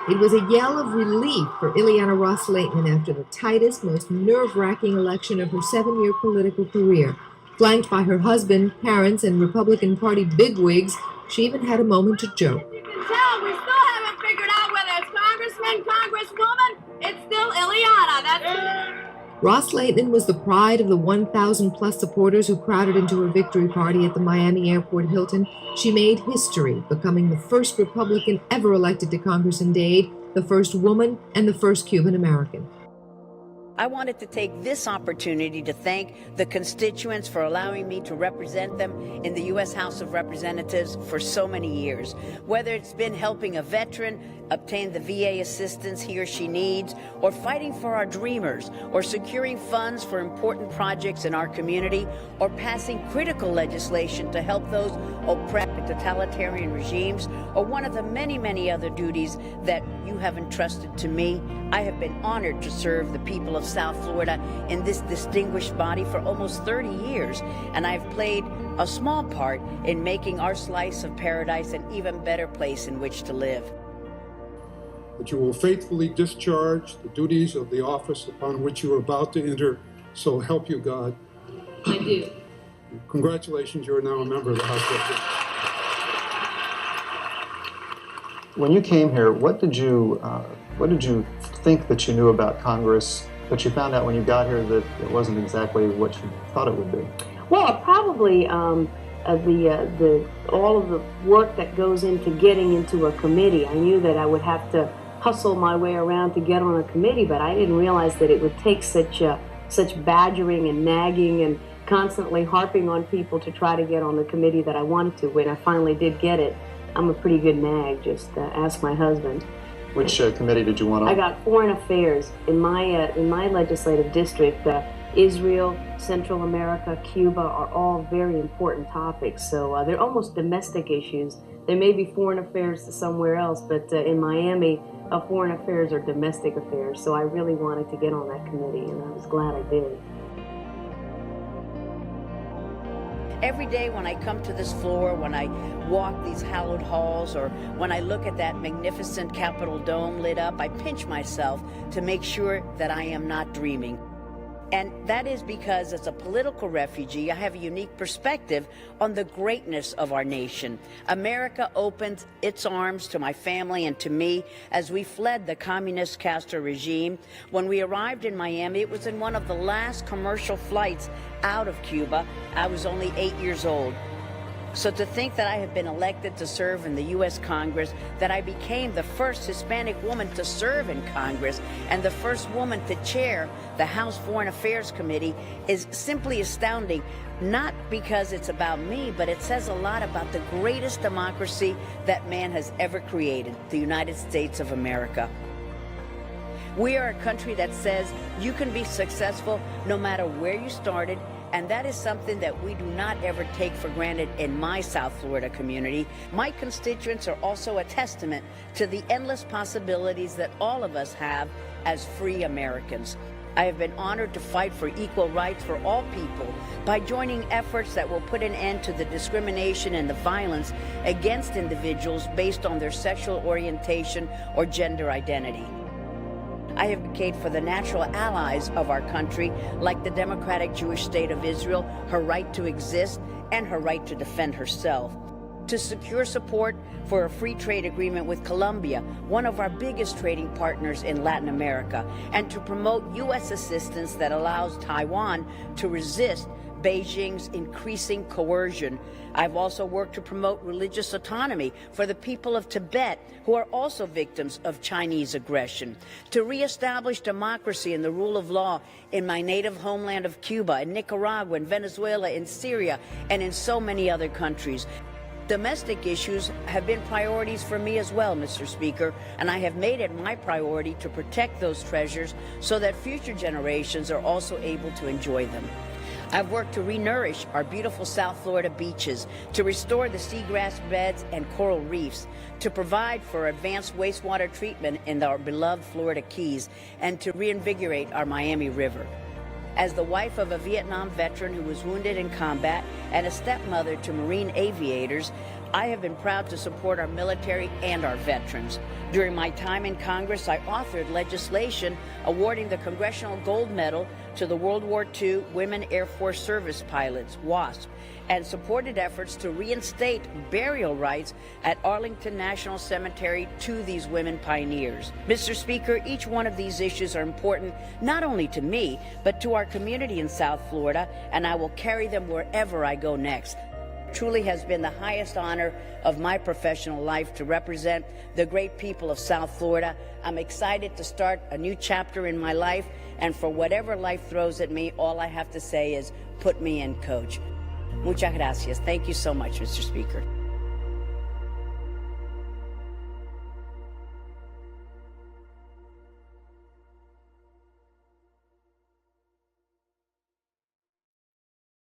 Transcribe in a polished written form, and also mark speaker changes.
Speaker 1: It was a yell of relief for Ileana Ros-Lehtinen after the tightest, most nerve-wracking election of her 7-year political career. Flanked by her husband, parents, and Republican Party bigwigs, she even had a moment to joke.
Speaker 2: You can tell we still haven't figured out whether it's congressman, congresswoman. It's still Ileana.
Speaker 1: Ros-Lehtinen was the pride of the 1,000-plus supporters who crowded into her victory party at the Miami Airport Hilton. She made history, becoming the first Republican ever elected to Congress in Dade, the first woman, and the first Cuban American.
Speaker 3: I wanted to take this opportunity to thank the constituents for allowing me to represent them in the U.S. House of Representatives for so many years. Whether it's been helping a veteran obtain the VA assistance he or she needs, or fighting for our dreamers, or securing funds for important projects in our community, or passing critical legislation to help those oppressed by totalitarian regimes, or one of the many, many other duties that you have entrusted to me, I have been honored to serve the people of South Florida in this distinguished body for almost 30 years, and I've played a small part in making our slice of paradise an even better place in which to live.
Speaker 4: That you will faithfully discharge the duties of the office upon which you are about to enter, so help you God.
Speaker 2: I do.
Speaker 4: Congratulations, you are now a member of the House of Representatives.
Speaker 5: When you came here, what did you think that you knew about Congress, but you found out when you got here that it wasn't exactly what you thought it would be?
Speaker 6: Well, probably all of the work that goes into getting into a committee. I knew that I would have to hustle my way around to get on a committee, but I didn't realize that it would take such badgering and nagging and constantly harping on people to try to get on the committee that I wanted to. When I finally did get it, I'm a pretty good nag. Just ask my husband.
Speaker 5: Which committee did you want on?
Speaker 6: I got Foreign Affairs in my legislative district. Israel, Central America, Cuba are all very important topics. So they're almost domestic issues. They may be foreign affairs to somewhere else, but in Miami, foreign affairs are domestic affairs. So I really wanted to get on that committee, and I was glad I did.
Speaker 3: Every day when I come to this floor, when I walk these hallowed halls, or when I look at that magnificent Capitol dome lit up, I pinch myself to make sure that I am not dreaming. And that is because as a political refugee, I have a unique perspective on the greatness of our nation. America opened its arms to my family and to me as we fled the communist Castro regime. When we arrived in Miami, it was in one of the last commercial flights out of Cuba. I was only 8 years old. So to think that I have been elected to serve in the U.S. Congress, that I became the first Hispanic woman to serve in Congress and the first woman to chair the House Foreign Affairs Committee is simply astounding, not because it's about me, but it says a lot about the greatest democracy that man has ever created, the United States of America. We are a country that says you can be successful no matter where you started, and that is something that we do not ever take for granted in my South Florida community. My constituents are also a testament to the endless possibilities that all of us have as free Americans. I have been honored to fight for equal rights for all people by joining efforts that will put an end to the discrimination and the violence against individuals based on their sexual orientation or gender identity. I have advocated for the natural allies of our country, like the democratic Jewish state of Israel, her right to exist, and her right to defend herself. To secure support for a free trade agreement with Colombia, one of our biggest trading partners in Latin America, and to promote U.S. assistance that allows Taiwan to resist Beijing's increasing coercion. I've also worked to promote religious autonomy for the people of Tibet, who are also victims of Chinese aggression, to reestablish democracy and the rule of law in my native homeland of Cuba, in Nicaragua, in Venezuela, in Syria, and in so many other countries. Domestic issues have been priorities for me as well, Mr. Speaker, and I have made it my priority to protect those treasures so that future generations are also able to enjoy them. I've worked to re-nourish our beautiful South Florida beaches, to restore the seagrass beds and coral reefs, to provide for advanced wastewater treatment in our beloved Florida Keys, and to reinvigorate our Miami River. As the wife of a Vietnam veteran who was wounded in combat and a stepmother to Marine aviators, I have been proud to support our military and our veterans. During my time in Congress, I authored legislation awarding the Congressional Gold Medal to the World War II Women Air Force Service Pilots, WASP, and supported efforts to reinstate burial rights at Arlington National Cemetery to these women pioneers. Mr. Speaker, each one of these issues are important not only to me, but to our community in South Florida, and I will carry them wherever I go next. It truly has been the highest honor of my professional life to represent the great people of South Florida. I'm excited to start a new chapter in my life, and for whatever life throws at me, all I have to say is, put me in, Coach. Muchas gracias. Thank you so much, Mr. Speaker.